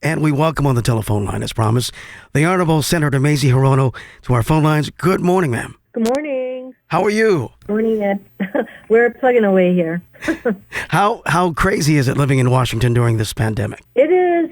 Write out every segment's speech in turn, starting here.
And we welcome on the telephone line, as promised, the Honorable Senator Mazie Hirono to our phone lines. Good morning, ma'am. Good morning. How are you? Morning, Ed. We're plugging away here. How crazy is it living in Washington during this pandemic? It is,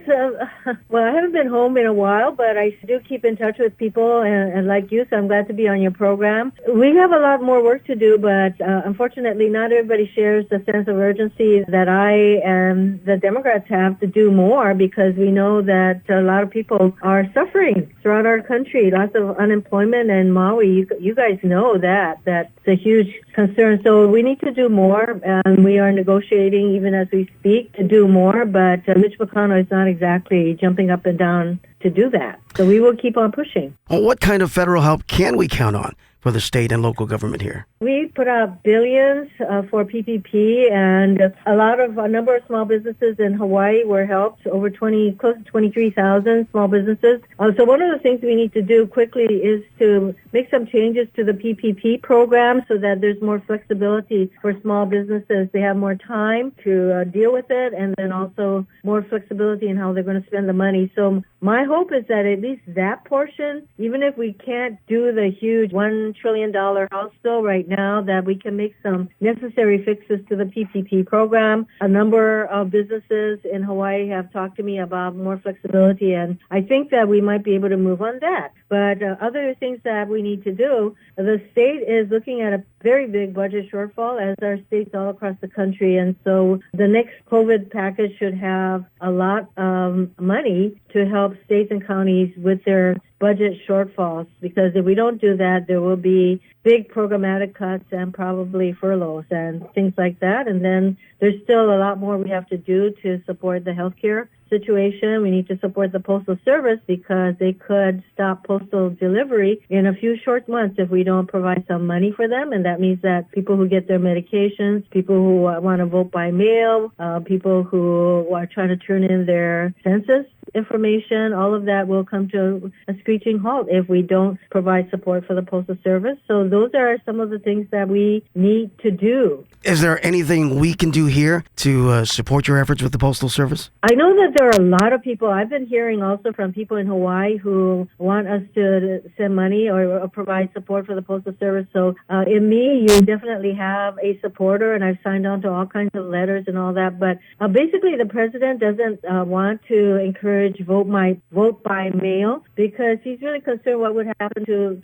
well, I haven't been home in a while, but I do keep in touch with people and like you, so I'm glad to be on your program. We have a lot more work to do, but unfortunately not everybody shares the sense of urgency that I and the Democrats have to do more, because we know that a lot of people are suffering throughout our country. Lots of unemployment in Maui. You guys know that's a huge concern. So we need to do more, and we are negotiating even as we speak to do more, but Mitch McConnell is not exactly jumping up and down to do that. So we will keep on pushing. Well, what kind of federal help can we count on for the state and local government here? We put out billions for PPP, and a number of small businesses in Hawaii were helped, close to 23,000 small businesses. So one of the things we need to do quickly is to make some changes to the PPP program so that there's more flexibility for small businesses. They have more time to deal with it, and then also more flexibility in how they're going to spend the money. So my hope is that at least that portion, even if we can't do the huge $1 trillion House bill right now, that we can make some necessary fixes to the PPP program. A number of businesses in Hawaii have talked to me about more flexibility, and I think that we might be able to move on that. But other things that we need to do, the state is looking at a very big budget shortfall, as are states all across the country, and so the next COVID package should have a lot of money to help states and counties with their budget shortfalls, because if we don't do that, there will be big programmatic cuts and probably furloughs and things like that. And then there's still a lot more we have to do to support the healthcare situation. We need to support the Postal Service, because they could stop postal delivery in a few short months if we don't provide some money for them. And that means that people who get their medications, people who want to vote by mail, people who are trying to turn in their census information, all of that will come to a screeching halt if we don't provide support for the Postal Service. So those are some of the things that we need to do. Is there anything we can do here to support your efforts with the Postal Service? I know that there are a lot of people. I've been hearing also from people in Hawaii who want us to send money or provide support for the Postal Service. So in me, you definitely have a supporter, and I've signed on to all kinds of letters and all that. But basically, the president doesn't want to encourage vote by mail, because he's really concerned what would happen to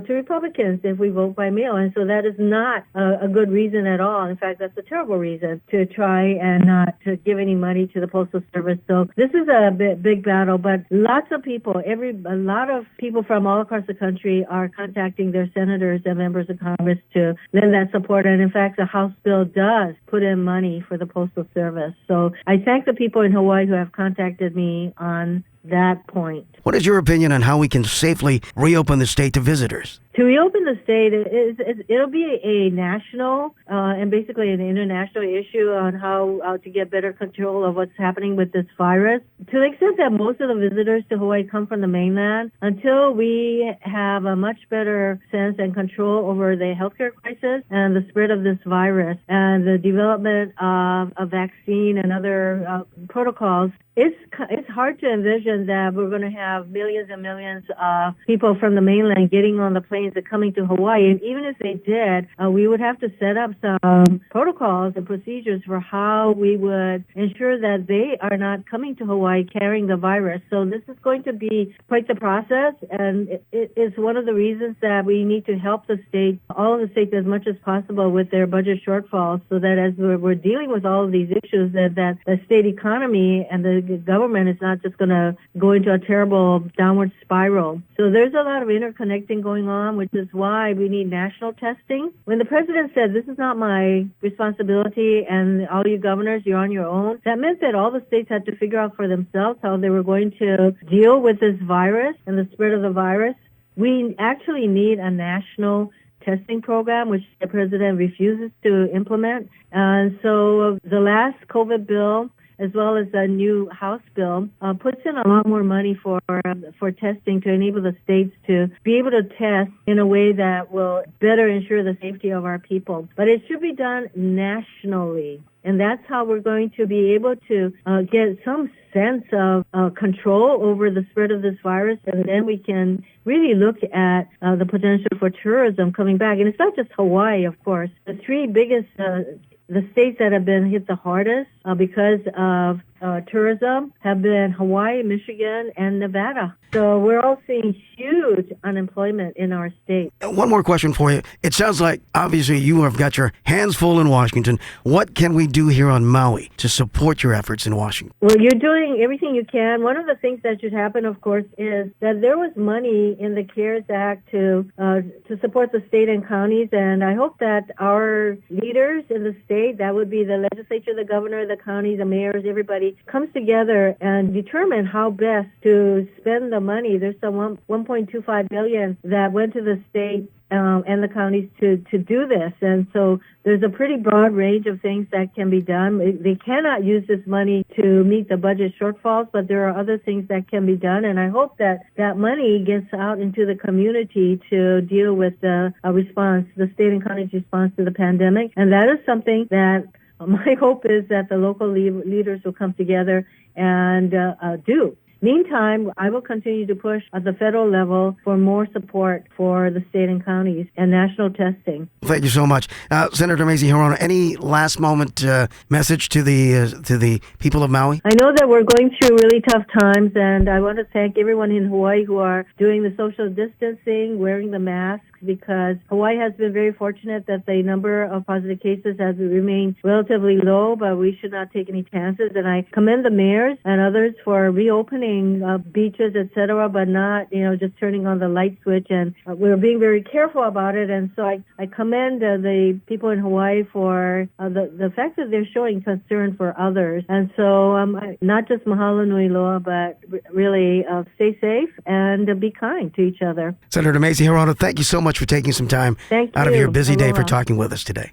Republicans if we vote by mail. And so that is not a good reason at all. In fact, that's a terrible reason to try and not to give any money to the Postal Service. So this is a big battle, but lots of people, a lot of people from all across the country are contacting their senators and members of Congress to lend that support. And in fact, the House bill does put in money for the Postal Service. So I thank the people in Hawaii who have contacted me on that point. What is your opinion on how we can safely reopen the state to visitors? To reopen the state, it'll be a national and basically an international issue on how to get better control of what's happening with this virus. To the extent that most of the visitors to Hawaii come from the mainland, until we have a much better sense and control over the healthcare crisis and the spread of this virus and the development of a vaccine and other protocols, it's hard to envision that we're going to have millions and millions of people from the mainland getting on the planes and coming to Hawaii. And even if they did, we would have to set up some protocols and procedures for how we would ensure that they are not coming to Hawaii carrying the virus. So this is going to be quite the process, and it is one of the reasons that we need to help the state, all of the states, as much as possible with their budget shortfalls, so that as we're dealing with all of these issues, that the state economy and the government is not just going to go into a terrible downward spiral. So there's a lot of interconnecting going on, which is why we need national testing. When the president said, this is not my responsibility and all you governors, you're on your own, that meant that all the states had to figure out for themselves how they were going to deal with this virus and the spread of the virus. We actually need a national testing program, which the president refuses to implement. And so the last COVID bill, as well as a new House bill, puts in a lot more money for testing to enable the states to be able to test in a way that will better ensure the safety of our people. But it should be done nationally. And that's how we're going to be able to get some sense of control over the spread of this virus. And then we can really look at the potential for tourism coming back. And it's not just Hawaii, of course. The three biggest the states that have been hit the hardest because of tourism have been Hawaii, Michigan, and Nevada. So we're all seeing huge unemployment in our state. One more question for you. It sounds like, obviously, you have got your hands full in Washington. What can we do here on Maui to support your efforts in Washington? Well, you're doing everything you can. One of the things that should happen, of course, is that there was money in the CARES Act to support the state and counties, and I hope that our leaders in the state, that would be the legislature, the governor, the counties, the mayors, everybody, comes together and determine how best to spend the money. There's some $1.25 billion that went to the state and the counties to do this. And so there's a pretty broad range of things that can be done. They cannot use this money to meet the budget shortfalls, but there are other things that can be done. And I hope that that money gets out into the community to deal with the response, the state and county's response to the pandemic. And that is something that my hope is that the local leaders will come together and do. Meantime, I will continue to push at the federal level for more support for the state and counties and national testing. Thank you so much. Senator Mazie Hirono, any last moment message to the people of Maui? I know that we're going through really tough times, and I want to thank everyone in Hawaii who are doing the social distancing, wearing the masks, because Hawaii has been very fortunate that the number of positive cases has remained relatively low, but we should not take any chances. And I commend the mayors and others for reopening beaches, etc., but not, just turning on the light switch. And we're being very careful about it. And so I commend the people in Hawaii for the fact that they're showing concern for others. And so not just mahalo nui loa, but really stay safe and be kind to each other. Senator Mazie Hirono, thank you so much for taking some time out of your busy day for talking with us today.